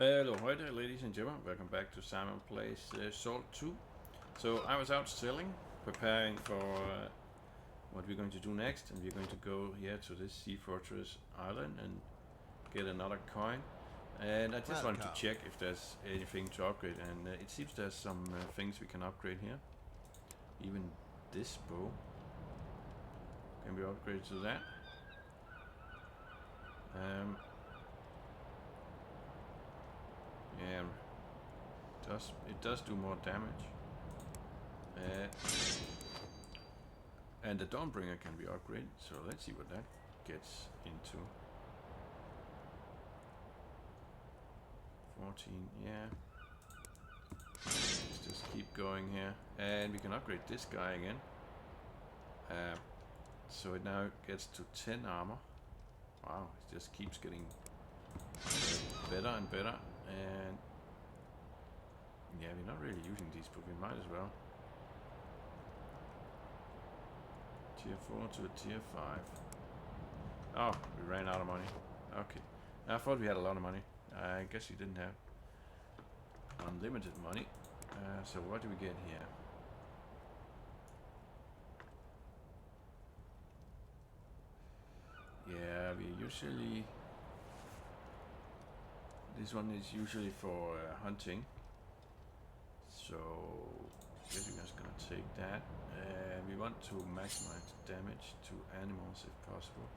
Well, hi there, ladies and gentlemen. Welcome back to Simon Plays Salt 2. So I was out selling, preparing for what we're going to do next, and we're going to go here to this Sea Fortress Island and get another coin. And I just wanted to check if there's anything to upgrade, and it seems there's some things we can upgrade here. Even this bow can be upgraded to that. Yeah, it does do more damage. And the Dawnbringer can be upgraded, so let's see what that gets into. 14, yeah. Let's just keep going here. And we can upgrade this guy again. So it now gets to 10 armor. Wow, it just keeps getting better and better. And yeah, we're not really using these, but we might as well. Tier 4 to a tier 5. Oh, we ran out of money. Okay. I thought we had a lot of money. I guess we didn't have unlimited money. So what do we get here? Yeah, we usually... This one is usually for hunting. So I guess we're just gonna take that. We want to maximize damage to animals if possible.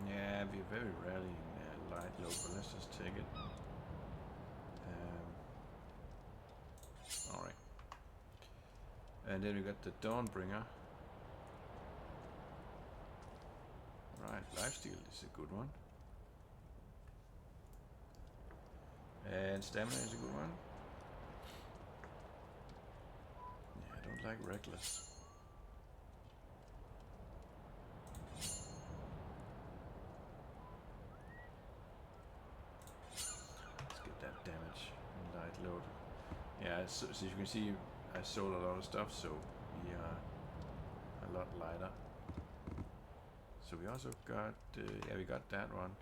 Yeah, we're very rarely in light low, but let's just take it. Alright. And then we got the Dawnbringer. Right, lifesteal is a good one. And stamina is a good one. Yeah, I don't like reckless. Let's get that damage and light load. Yeah, so you can see I sold a lot of stuff, so we are a lot lighter. So we also got, yeah, we got that one.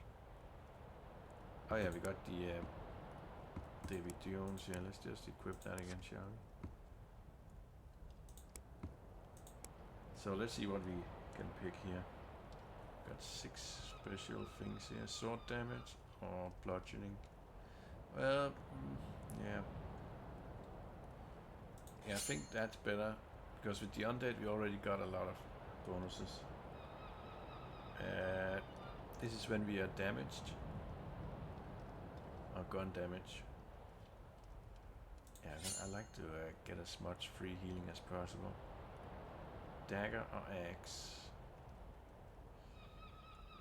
Oh yeah, we got the Davy Jones. Yeah, let's just equip that again, shall we? So let's see what we can pick here. Got 6 special things here. Sword damage or bludgeoning. Well, yeah. Yeah, I think that's better. Because with the undead we already got a lot of bonuses. This is when we are damaged. Or gun damage. Yeah, I like to get as much free healing as possible. Dagger or axe?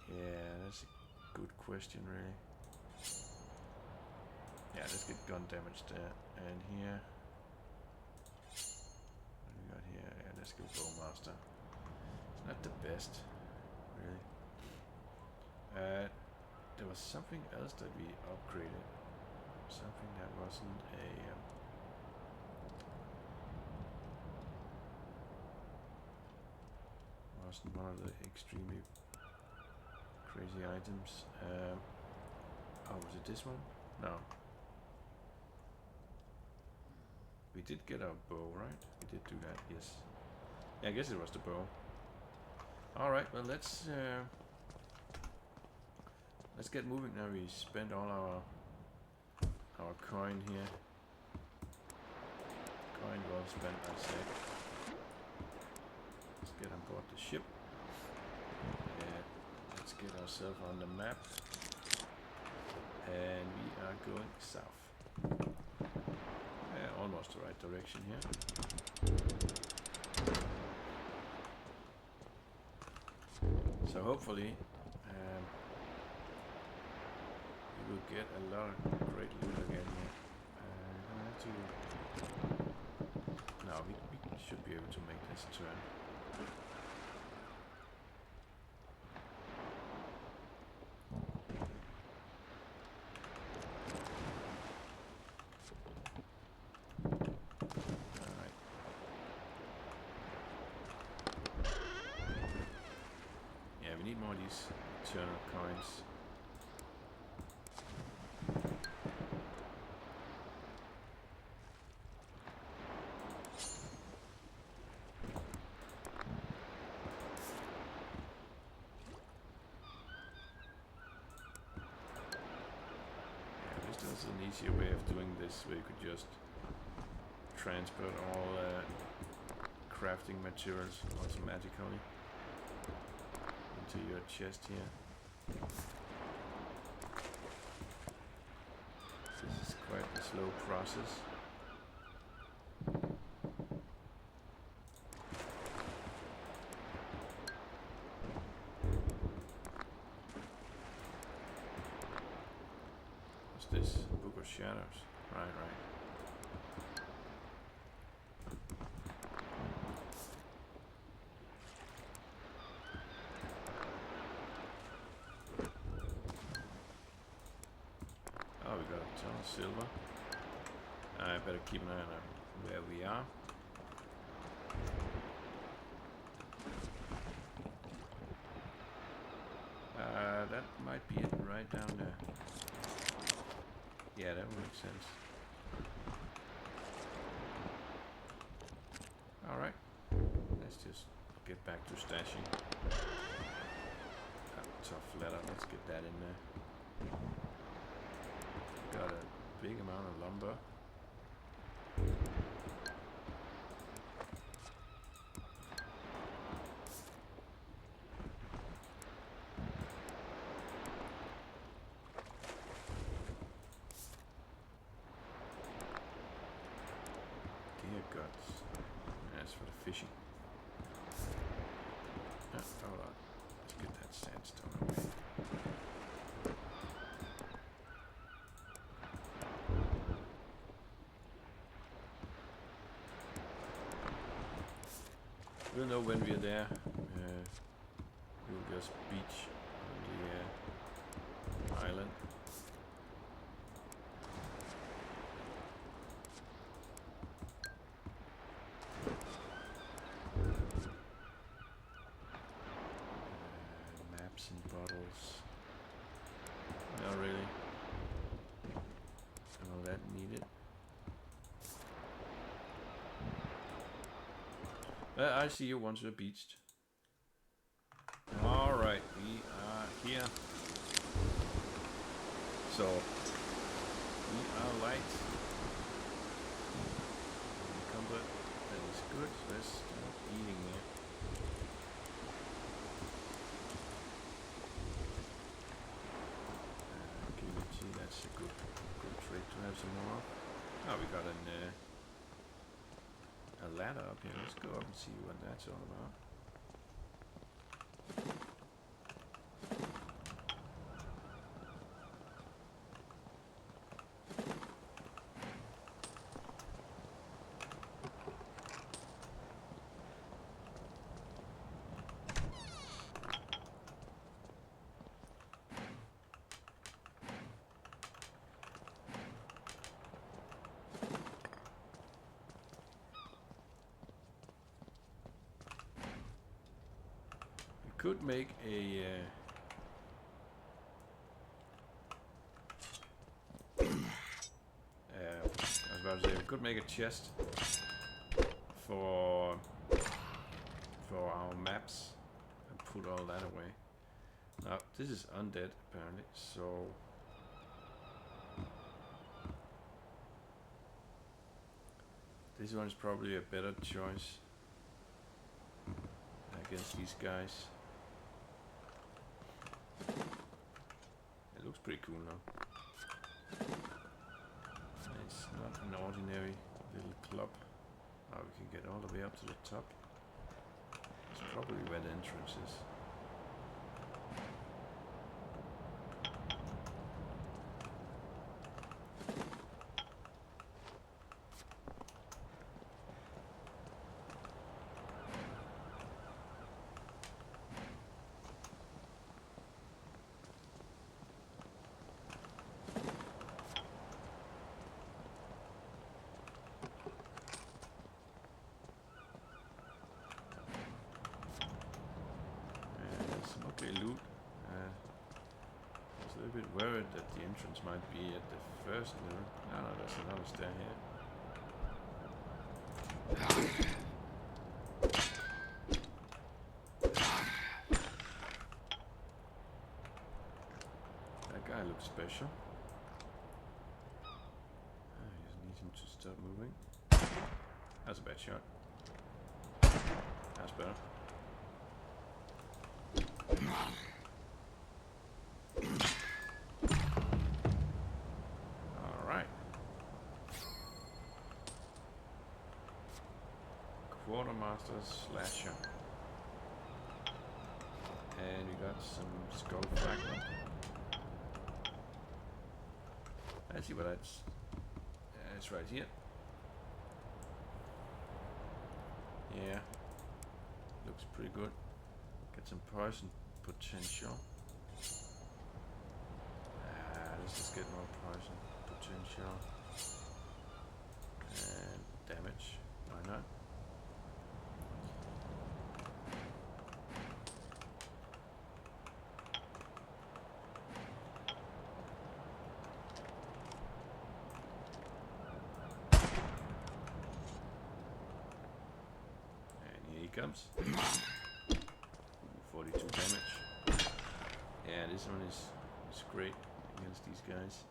Yeah, that's a good question, really. Yeah, let's get gun damage there. And here... What do we got here? Yeah, let's go Bowmaster. It's not the best, really. There was something else that we upgraded. Something that wasn't a... wasn't one of the extremely crazy items. Oh, was it this one? No. We did get our bow, right? We did do that, yes. Yeah, I guess it was the bow. Alright, well let's get moving now. We spent all our coin here. Coin well spent, I say. Let's get on board the ship. Let's get ourselves on the map. And we are going south. Almost the right direction here. So hopefully we will get a lot of great loot again here. No, we should be able to make this turn. We need more of these eternal coins. easier way of doing this where you could just transfer all crafting materials automatically into your chest here. This is quite a slow process. What's this? Book of Shadows. Right. Oh, we got a ton of silver. I better keep an eye on where we are. That might be it right down there. Yeah, that would make sense. Alright. Let's just get back to stashing. Tough leather, let's get that in there. Got a big amount of lumber. Deer guts. That's for the fishing. Hold on. Let's get that sandstone away. We'll know when we're there. We'll just beach on the island. Maps and bottles. Not really. All that needed. I see you once you're beached. Alright, we are here. So, we are light. Encumbered. That is good. Let's start eating here. Gee, that's a good trait to have some more of. Oh, we got a ladder up here. Let's go up and see what that's all about. Could make a I was about to say we could make a chest for our maps and put all that away. Now this is undead apparently, so this one is probably a better choice against these guys. It looks pretty cool now. It's not an ordinary little club. Oh, we can get all the way up to the top. It's probably where the entrance is. Okay, loot. I was a little bit worried that the entrance might be at the first level. No, there's another stair here. That guy looks special. stop moving. That's a bad shot. That's better. Alright. Quartermaster Slasher. And we got some skull fragment. Let's see what that's. It's right here. Yeah. Looks pretty good. Get some poison potential. Let's just get more poison potential. And damage. Why not? Comes 42 damage. Yeah, this one is great against these guys.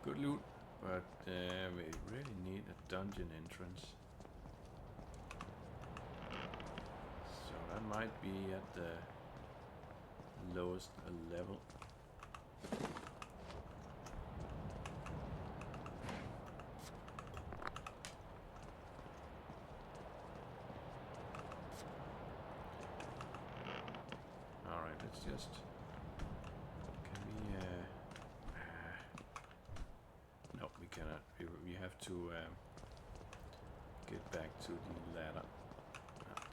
Good loot, but we really need a dungeon entrance. So that might be at the lowest level. Alright, let's just... Can we... No, we cannot. We have to get back to the ladder.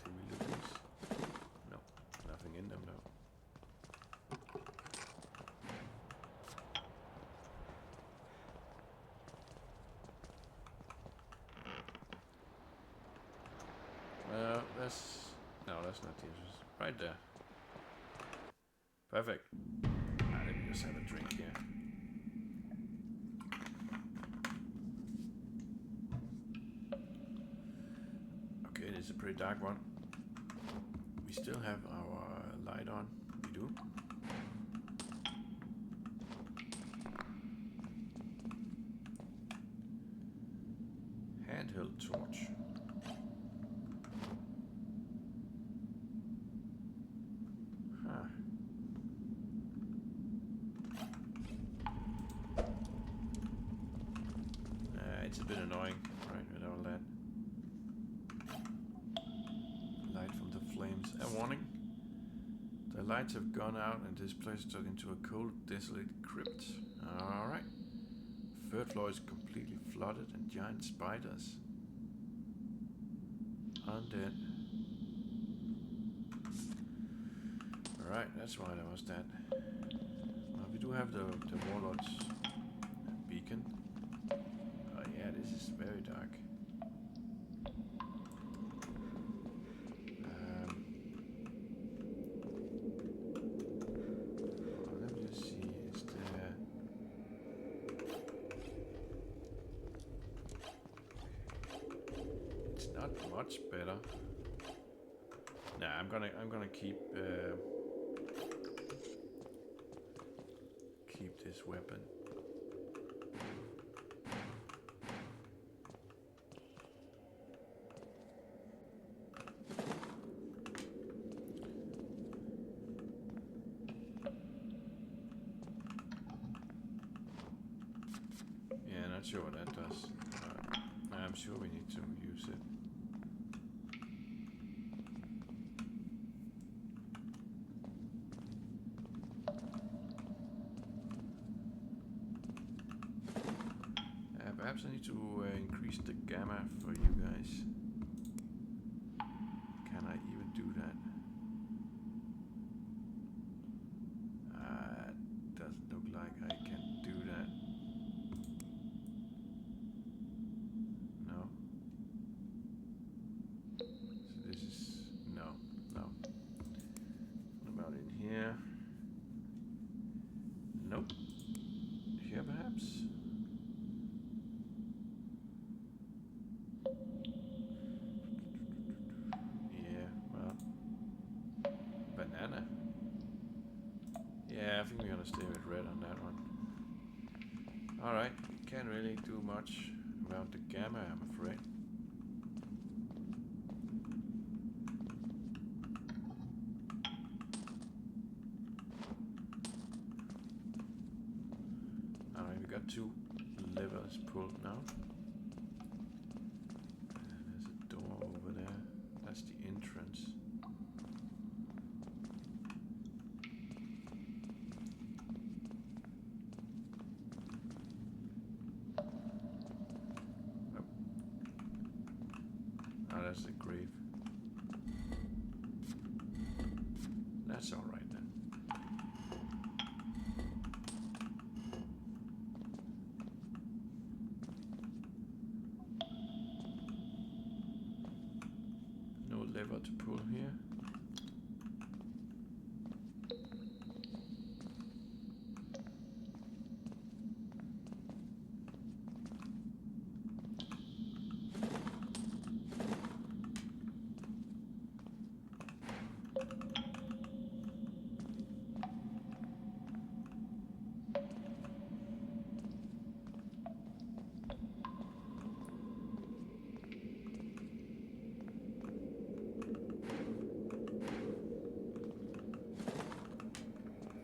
Did we look at this? No, nothing in them though. That's... No, that's not the entrance. Right there. Perfect. Let me just have a drink here. It's a pretty dark one. We still have our light on. We do. Handheld torch. Huh. It's a bit annoying, right, with all that. Flames. A warning. The lights have gone out and this place is turned into a cold, desolate crypt. Alright. Third floor is completely flooded and giant spiders. Undead. Alright, that's why there was that. Well, we do have the Warlord's beacon. Oh yeah, this is very dark. Much better. Nah, I'm gonna keep this weapon. Yeah, not sure what that does. I'm sure we need to use it. Perhaps I need to increase the gamma for you guys. Can I even do that? Yeah, I think we're gonna stay with red on that one. Alright, can't really do much about the gamma, I'm afraid. Alright, we got 2 levers pulled now. And there's a door over there. That's the entrance. That's the grave. That's alright then. No lever to pull here.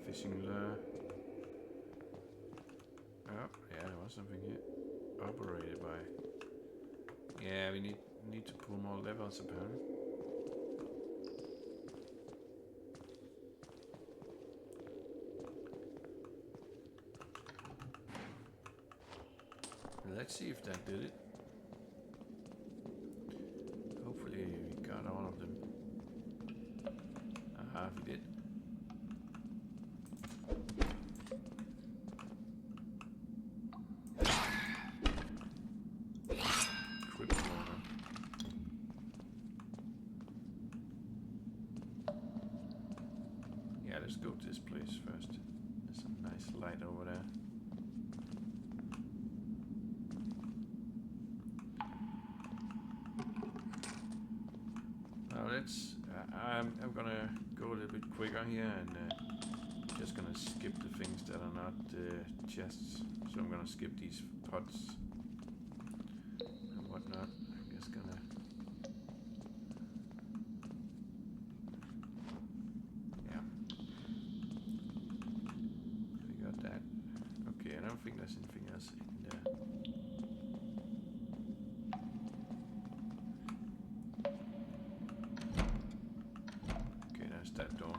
Fishing lure. Oh, yeah, there was something here. Operated by. Yeah, we need to pull more levers apparently. Let's see if that did it. Hopefully we got all of them. Aha, we did. Yeah, let's go to this place first. There's a nice light over there. Now let's. I'm gonna go a little bit quicker here and just gonna skip the things that are not chests. So I'm gonna skip these pots and whatnot. I'm just gonna. Okay, I don't think there's anything else in there. Okay, there's that door.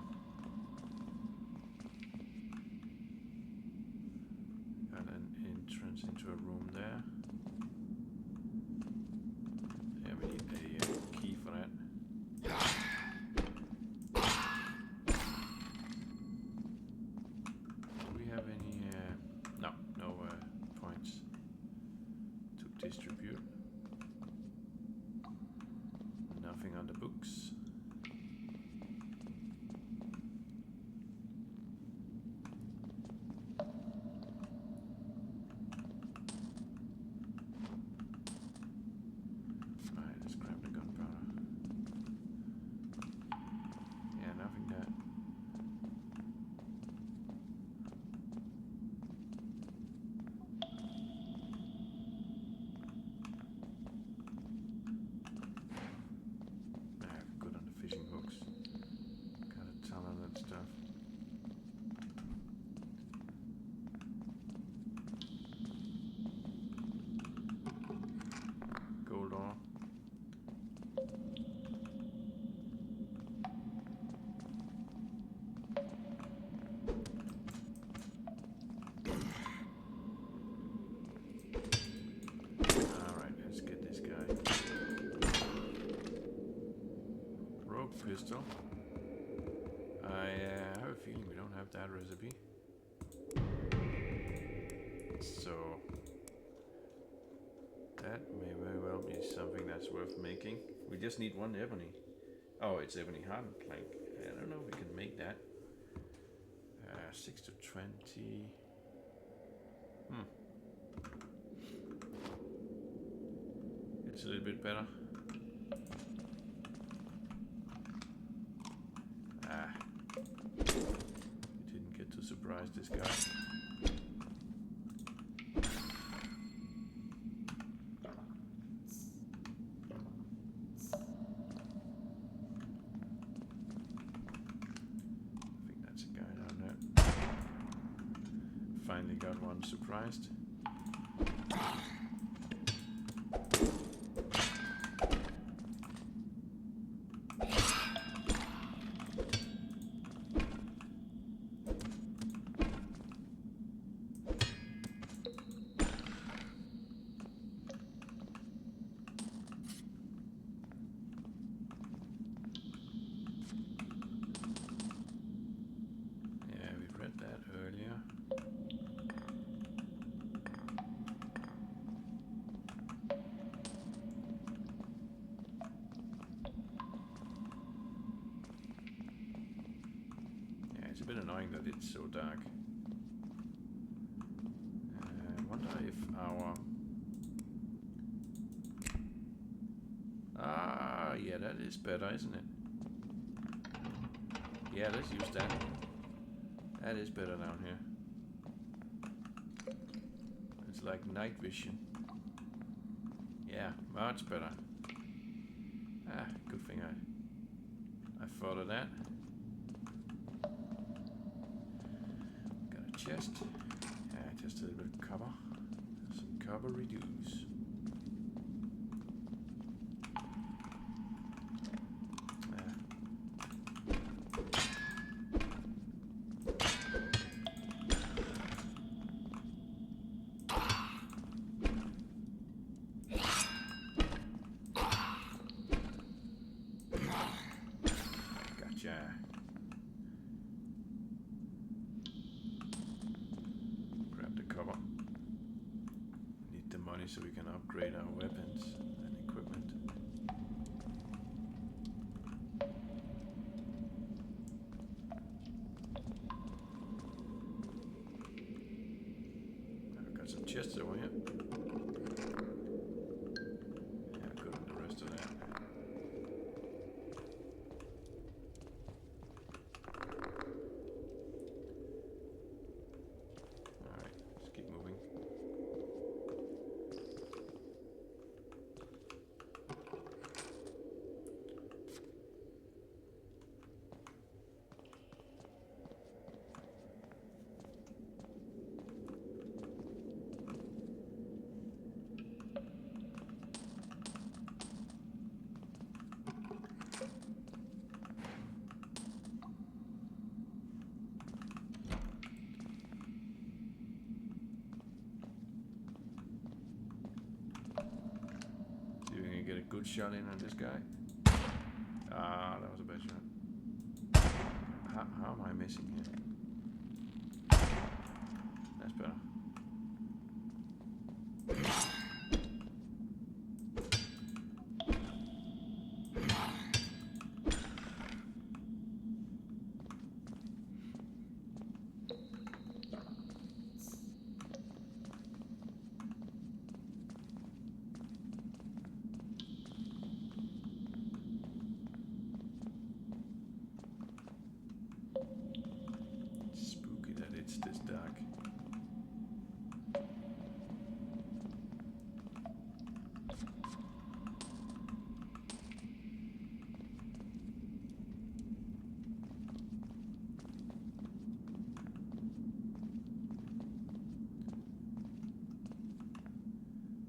Got an entrance into a room there. Yeah, we need a key for that. Do we have any... no points to distribute. Nothing on the books. Alright, let's grab the gunpowder. Yeah, nothing there. Good on the fishing hooks. Got a ton of that stuff. Gold ore. Alright, let's get this guy. Rogue pistol. I have a feeling we don't have that recipe. So that may very well be something that's worth making. We just need 1 ebony. Oh, it's ebony hardened plank. I don't know if we can make that. 6 to 20. It's a little bit better. We didn't get to surprise this guy. I think that's a guy down there. Finally got one surprised. It's a bit annoying that it's so dark. I wonder if our... Ah, yeah, that is better, isn't it? Yeah, let's use that. That is better down here. It's like night vision. Yeah, much better. Ah, good thing I thought of that. Chest. Yeah, just a little bit of cover. Some cover reduce. Gotcha. So we can upgrade our weapons and equipment. I've got some chests over here. Yeah, good on the rest of that. Alright, let's keep moving. Get a good shot in on this guy. Ah, that was a bad shot. How am I missing here? That's better. This dark.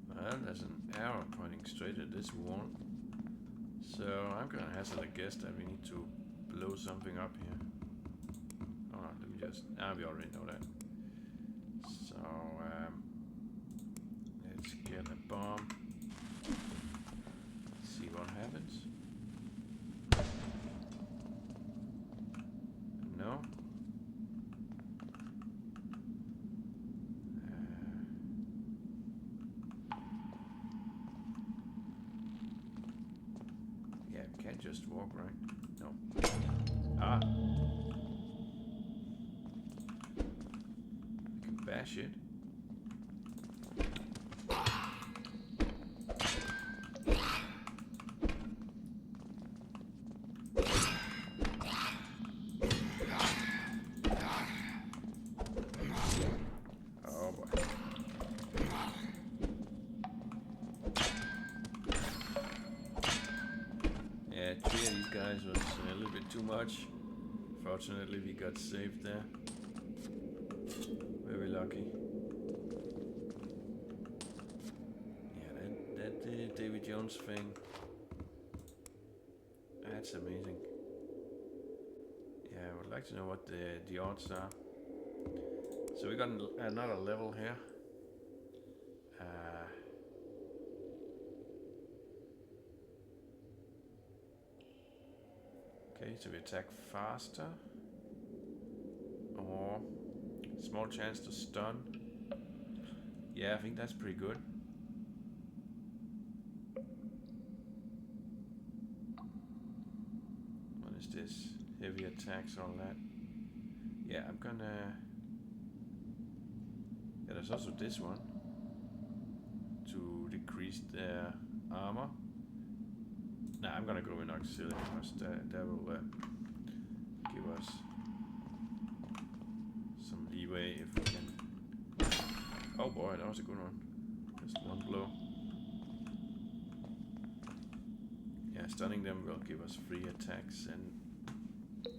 Well, there's an arrow pointing straight at this wall. So I'm gonna hazard a guess that we need to blow something up here. Let me just... we already know that. So, let's get a bomb. See what happens. No. Yeah, we can't just walk, right? No. Ah. Bash it. little bit too much. Fortunately, we got saved there. Very lucky. Yeah, that Davy Jones thing. That's amazing. Yeah, I would like to know what the odds are. So we got another level here. Okay, so we attack faster. Or small chance to stun. Yeah, I think that's pretty good. What is this? Heavy attacks, all that. Yeah, I'm gonna... Yeah, there's also this one. To decrease their armor. Nah, I'm gonna go in auxiliary because that will give us some leeway if we can. Oh boy, that was a good one. Just one blow. Yeah, stunning them will give us free attacks, and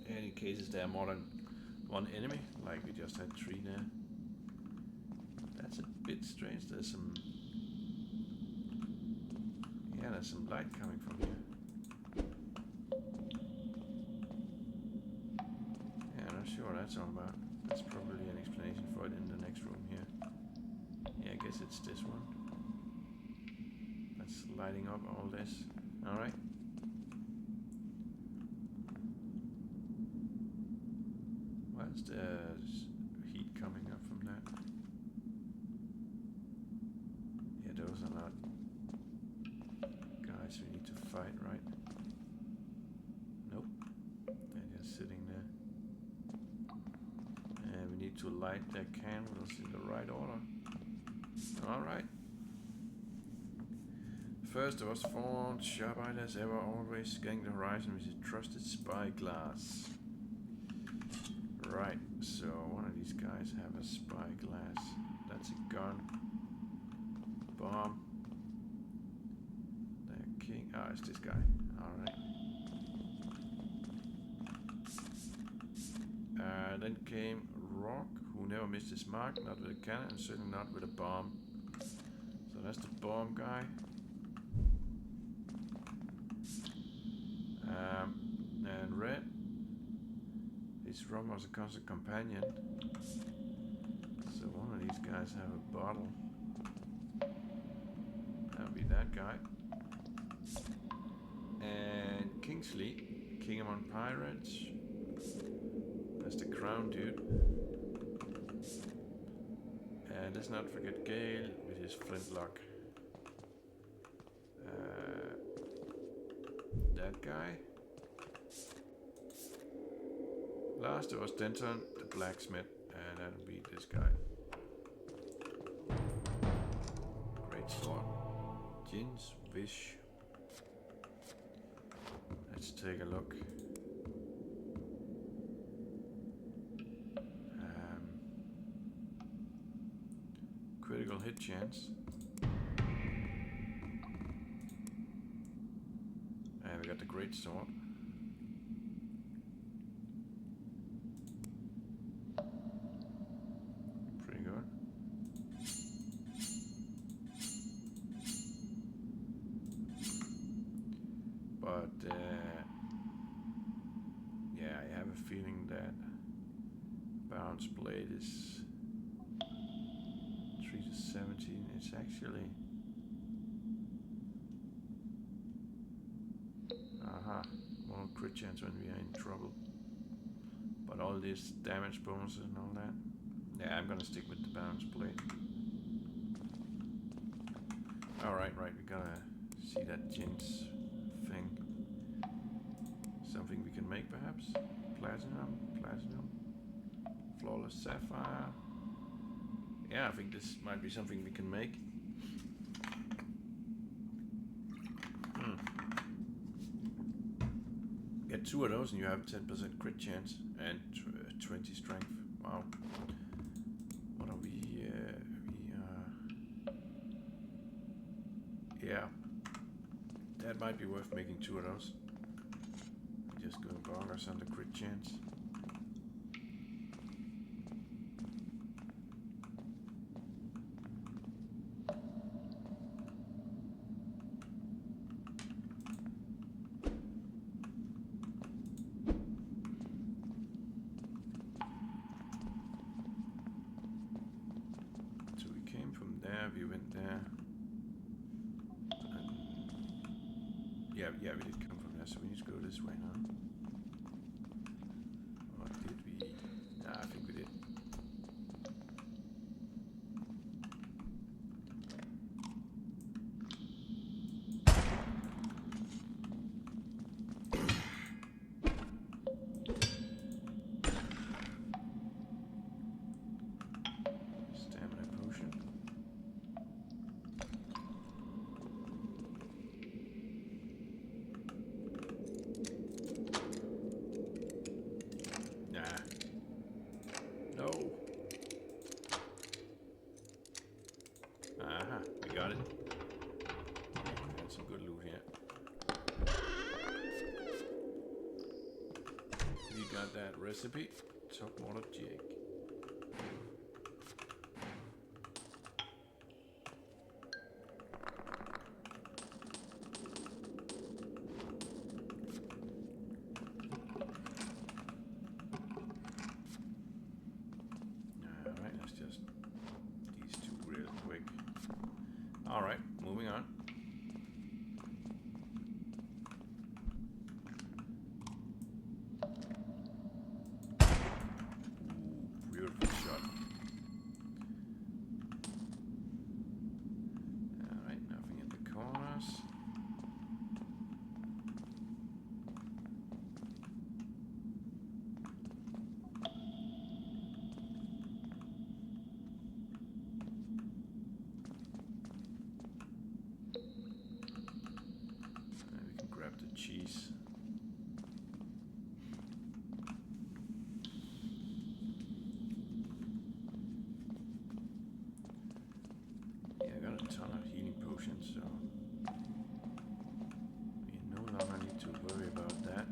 in any cases there are more than one enemy, like we just had 3 there. That's a bit strange. There's some... Yeah, there's some light coming from here. Yeah, I'm not sure what that's all about. There's probably an explanation for it in the next room here. Yeah, I guess it's this one. That's lighting up all this. Alright. What's the heat coming up from that? Yeah, those are not guys we need to fight, right? Nope. They're just sitting there. And we need to light their candles in the right order. Alright. First of us fought sharp-eyed as ever, always scanning the horizon with his trusted spyglass. Right, so one of these guys have a spyglass. That's a gun. Bomb. The king. Ah, it's this guy. Alright. Then came Rock, who never missed his mark, not with a cannon and certainly not with a bomb. So that's the bomb guy. And Red. His rum was a constant companion. So one of these guys have a bottle. That'll be that guy. And Kingsley, King among Pirates. That's the crown dude. And let's not forget Gale with his flintlock. That guy. Last it was Denton, the blacksmith, and that'll be this guy. Great sword. Jin's Wish. Let's take a look. Critical hit chance. And we got the great sword. Pretty good. But yeah, I have a feeling that Baron's blade is 3 to 17. It's actually more crit chance when we are in trouble. But all this damage bonuses and all that. Yeah, I'm gonna stick with the Baron's blade. Alright, we gotta see that Jin's thing. Something we can make perhaps? Platinum, flawless sapphire. Yeah, I think this might be something we can make. Get 2 of those and you have 10% crit chance and 20 strength. Wow. What are we? Yeah. That might be worth making 2 of those. Just going bar. suckers on the crit chance. So we came from there, we went there. And yeah, we did come from there, so we need to go this way now. Or did we? Nah, I think we did. Stamina potion. Nah. No. Aha, we got it. Got some good loot here. We got that recipe. Top water jig. Alright, let's just these two real quick. Alright, moving on. Ooh, beautiful shot. Alright, nothing in the corners. We can grab the cheese. Yeah, I got a ton of healing potions, so we no longer need to worry about that.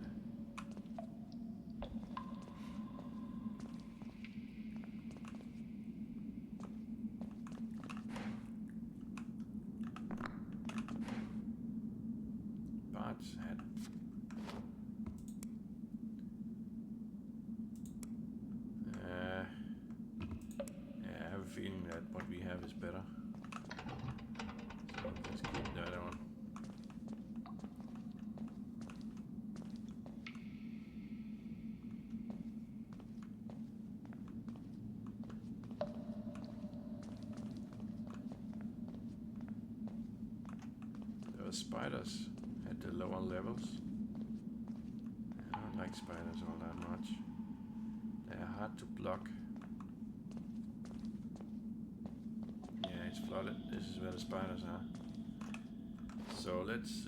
Bard's hat. Yeah, I have a feeling that what we have is better. So let's keep that on. Those spiders at the lower levels. I don't like spiders all that much. They're hard to block. Yeah, it's flooded. This is where the spiders are. So let's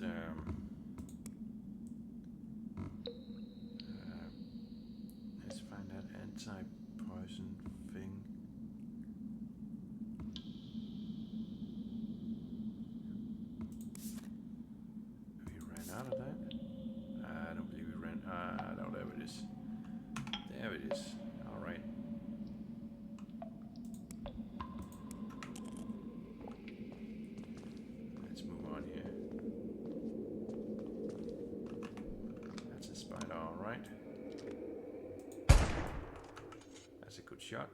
find that anti-poison thing. We ran out of that? I don't believe we ran. No, there it is. There it is. All right. Let's move on here. That's a spider, all right. That's a good shot.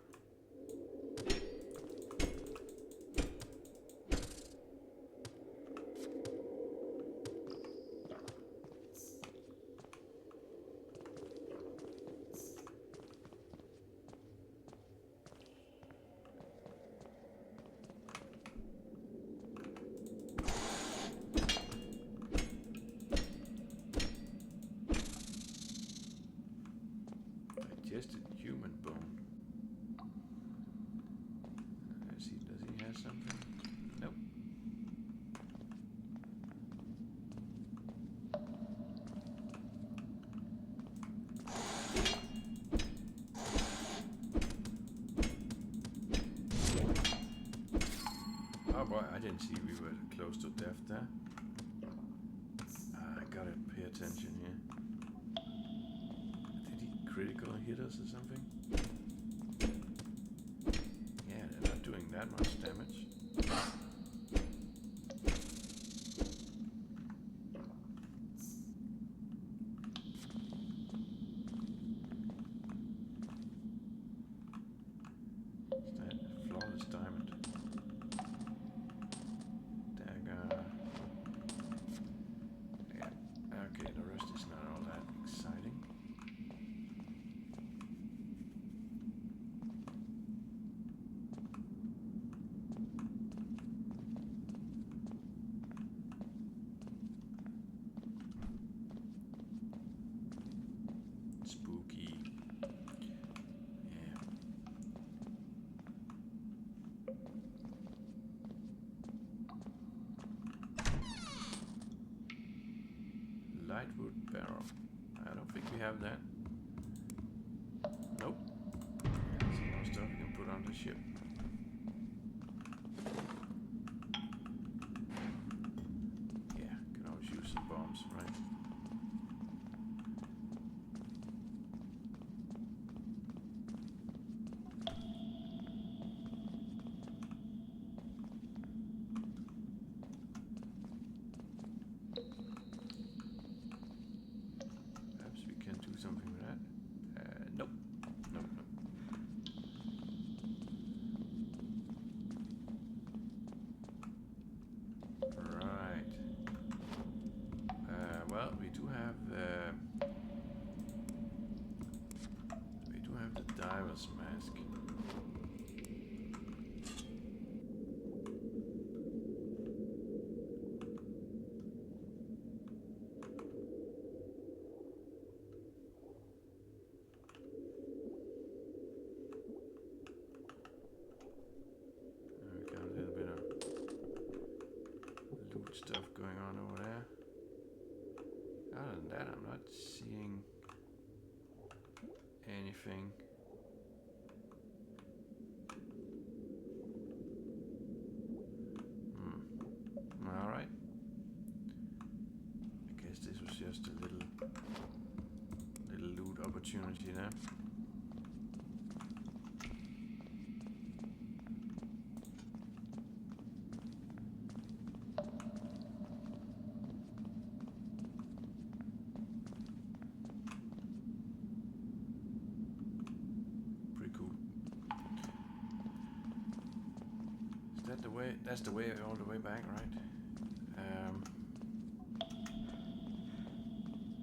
Digested human bone. Does he have something? Nope. Oh boy, I didn't see we were close to death there. I gotta pay attention here. critical hitters or something. Yeah, they're not doing that much damage. Is that flawless diamond? Dagger. Yeah. Okay, the rest is not all that exciting. Spooky. Yeah. Lightwood barrel. I don't think we have that. Nope. Yeah, some more stuff we can put on the ship. Yeah, can always use some bombs, right? Perhaps we can do something with that. Nope. Nope, nope. Right. Well, we do have the diver's mask. We got a little bit of loot stuff going on over there. Other than that, I'm not seeing anything. Alright. I guess this was just a little loot opportunity there. Pretty cool. Is that the way? That's the way all the way back, right?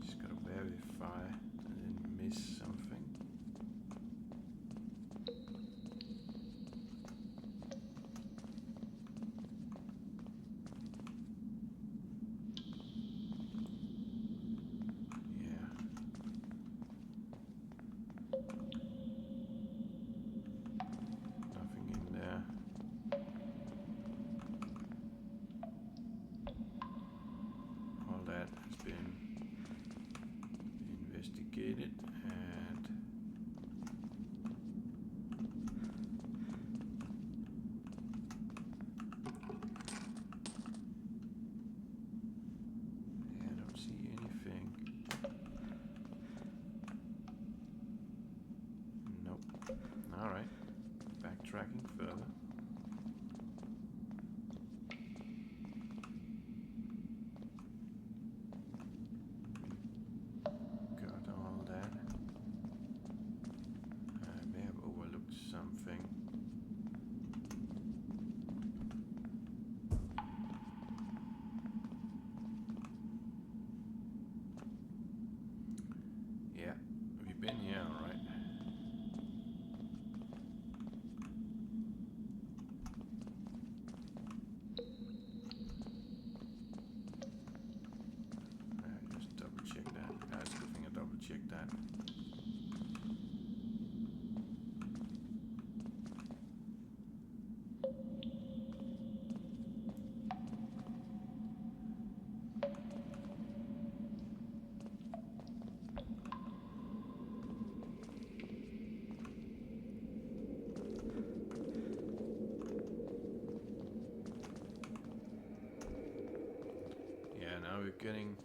Just gotta verify that I didn't miss something. Yeah. Nothing in there. All that has been investigated and yeah, I don't see anything. Nope. Alright. Backtracking further. Got all that. I may have overlooked something. Yeah, we've been here, alright. Just double check that. That's a good thing I double check that. Yeah, now we're getting.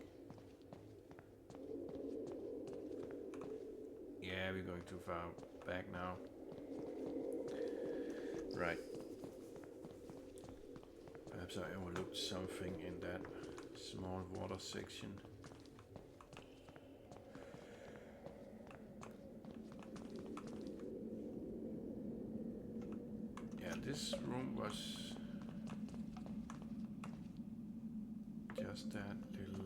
Yeah, Yeah, we're going too far back now. Right. Perhaps I overlooked something in that small water section. Yeah, this room was just that little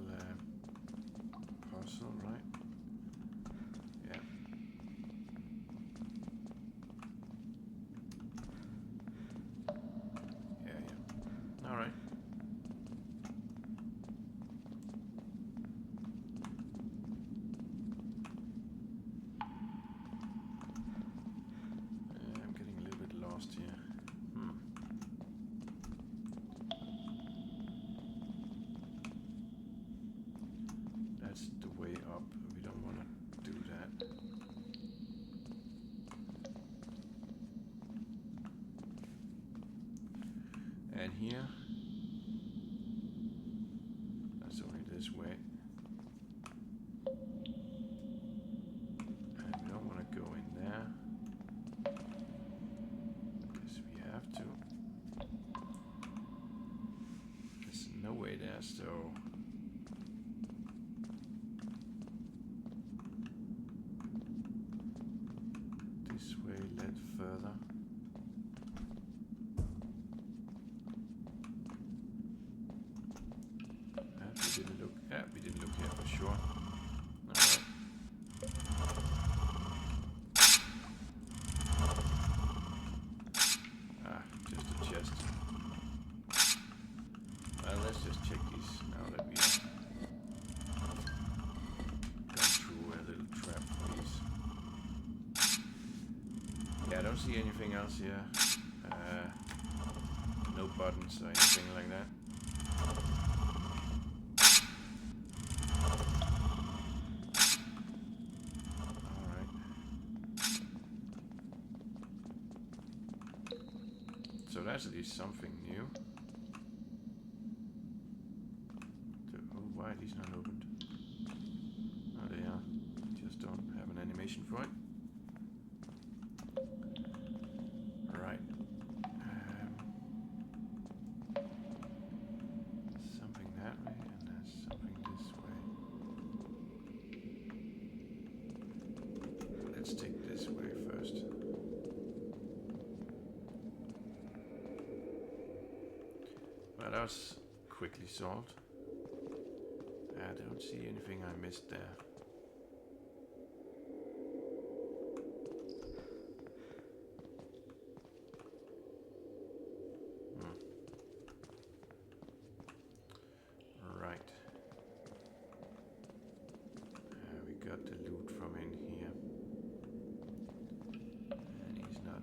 puzzle, right? Yeah. Yeah. All right. I'm getting a little bit lost here. That's the way up. We don't want to do that. And here, that's only this way. And we don't want to go in there. Because we have to. There's no way there, so... this way led further. We didn't look here for sure. Alright. Just a chest. Well, let's just check these now that we have gone through a little trap, please. Yeah, I don't see anything else here. No buttons or anything like that. So that's at least something new. Oh, why are these not opened? Oh, they are. Just don't have an animation for it. Right. Something that way, and there's something this way. Let's take this way first. Well, that was quickly solved. I don't see anything I missed there. Right. We got the loot from in here. And he's not...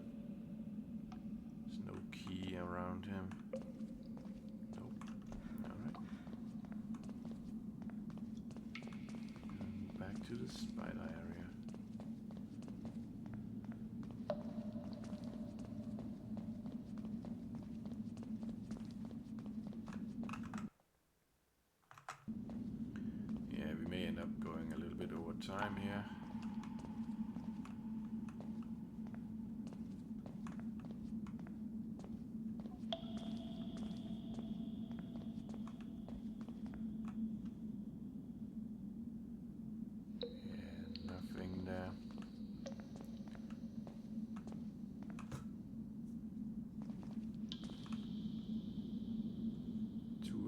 there's no key around him. To the spider area. Yeah, we may end up going a little bit over time here.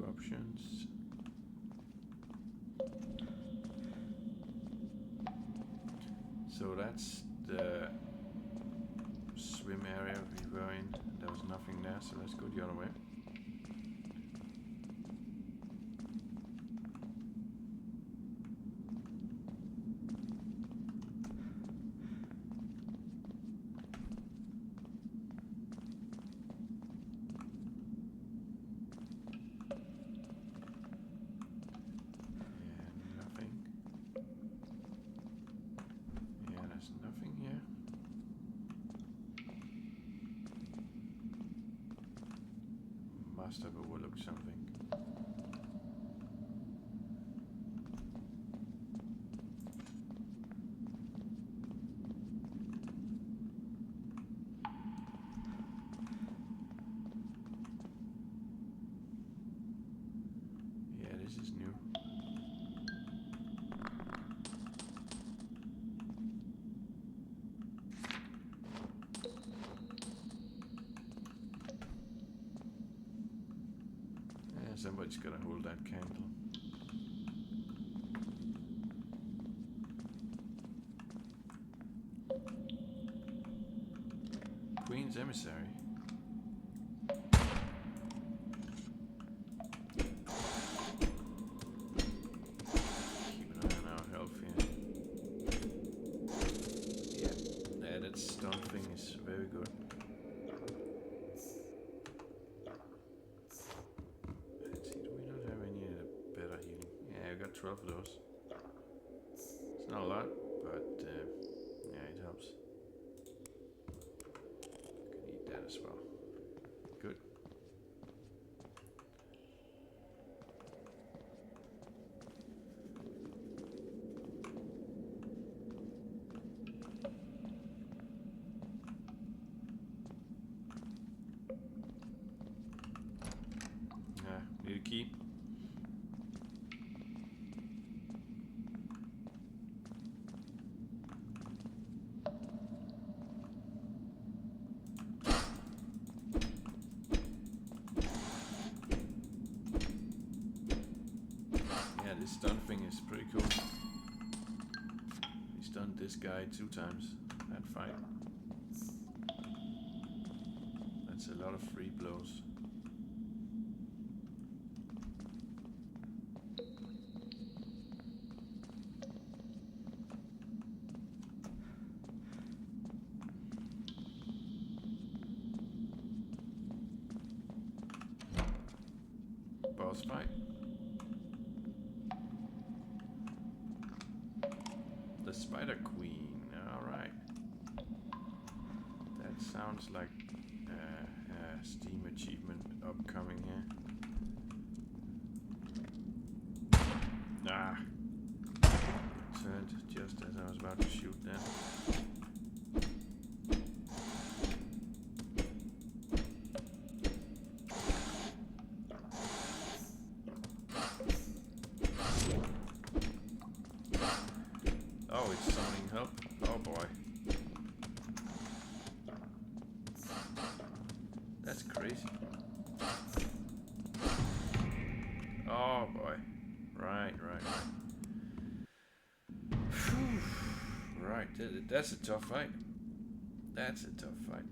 Options. So that's the swim area we were in. There was nothing there, so let's go the other way. Must have overlooked something. Somebody's gotta hold that candle. Queen's Emissary. Keep an eye on our health here. Yeah, that stun thing is very good. Let's see, do we not have any better healing? Yeah, I got 12 of those. It's not a lot, but yeah, it helps. That as well. Good. Need a key. This stun thing is pretty cool. He stunned this guy 2 times that fight. That's a lot of free blows. Boss fight. The Spider Queen, alright. That sounds like a Steam achievement upcoming here. Ah! Turned just as I was about to shoot that. Oh, it's summoning help. Oh boy. That's crazy. Oh boy. Right. Whew. Right, that's a tough fight. That's a tough fight.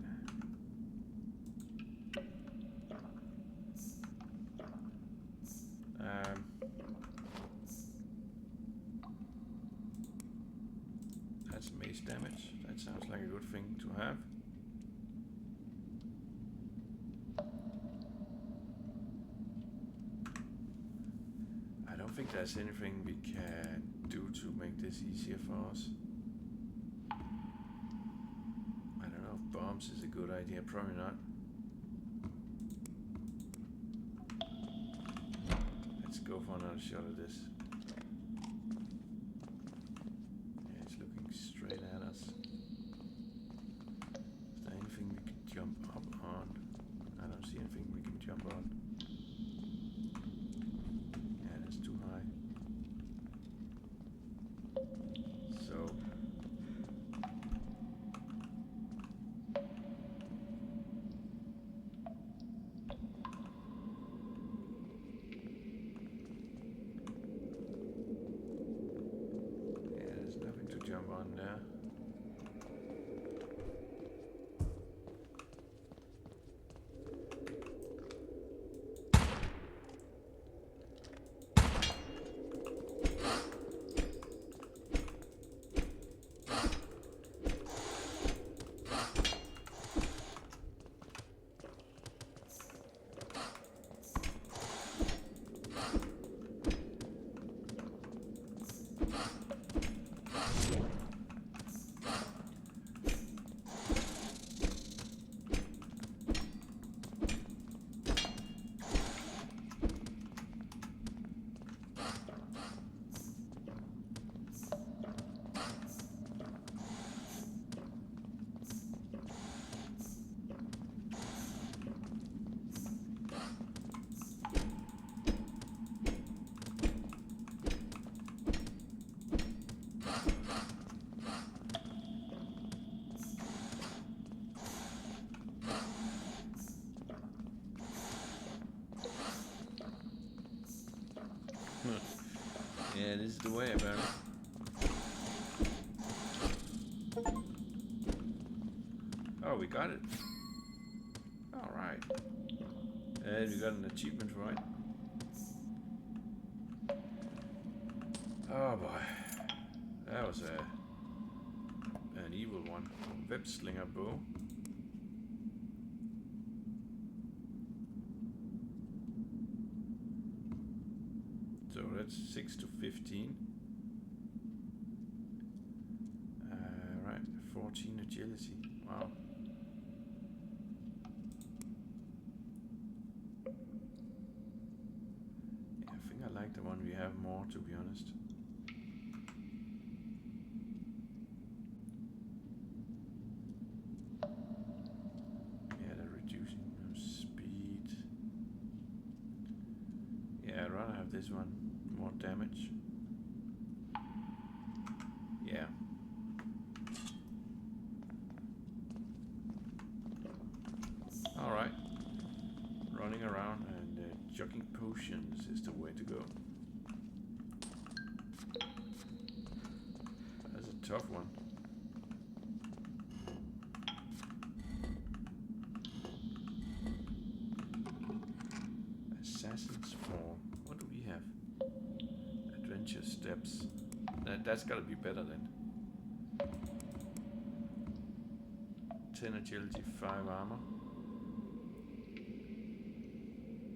That's mace damage. That sounds like a good thing to have. I don't think there's anything we can do to make this easier for us. I don't know if bombs is a good idea. Probably not. Let's go for another shot of this. Yeah, it's looking straight at us. Is there anything we can jump up on? I don't see anything we can jump on. Yeah, that's too high. So jump on there. Yeah, this is the way apparently. Oh, we got it. Alright. And we got an achievement for it. Oh boy. That was an evil one. Web slinger bow. So that's 6 to 15. Right, 14 agility. Wow. Yeah, I think I like the one we have more, to be honest. Yeah, they're reducing speed. Yeah, I'd rather have this one. More damage. Yeah. Alright. Running around and chugging potions is the way to go. That's a tough one. Assassin's Fall. What do we have? Adventure Steps. That's gotta be better then. 10 agility, 5 armor.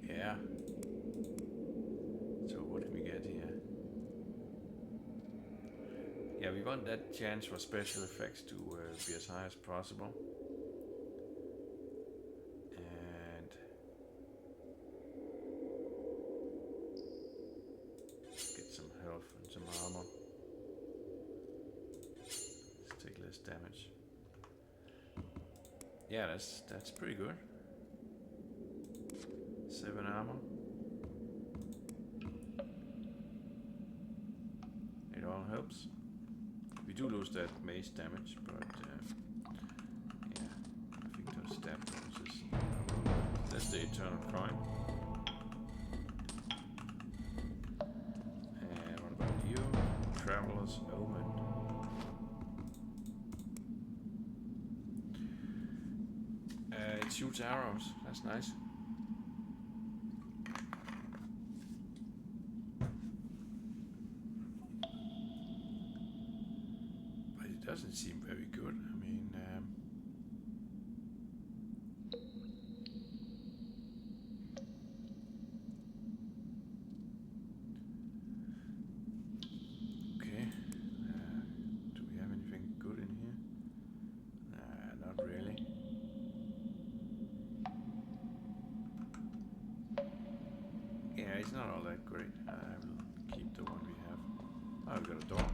Yeah. So what can we get here? Yeah, we want that chance for special effects to be as high as possible. And get some health and some armor. Let's take less damage. Yeah, that's pretty good. 7 armor. It all helps. We do lose that mace damage, but yeah, I think those stab bonuses. That's the Eternal Coin. And what about you? Traveler's Omen. It shoots arrows. That's nice. But it doesn't seem very good. I mean, okay. Do we have anything good in here? Not really. Yeah, it's not all that great. I will keep the one we have. Oh, we got a door.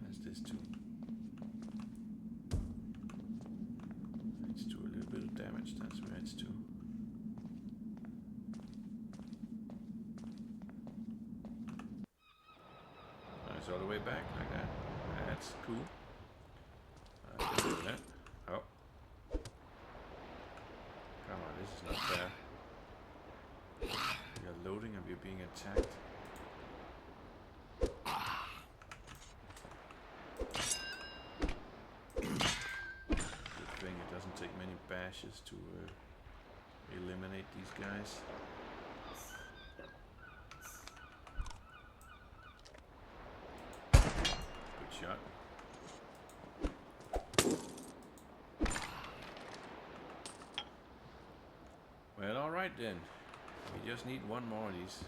That's this too. Let's do a little bit of damage. That's where it's to. It's all the way back like that. That's cool. I can do that. Oh. Come on, this is not fair. We are loading and we're being attacked. Good thing it doesn't take many bashes to eliminate these guys. Good shot. Well, alright then. We just need one more of these.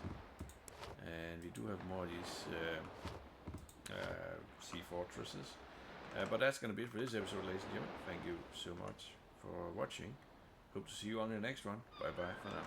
And we do have more of these sea fortresses. But that's going to be it for this episode, ladies and gentlemen. Thank you so much for watching. Hope to see you on the next one. Bye bye for now.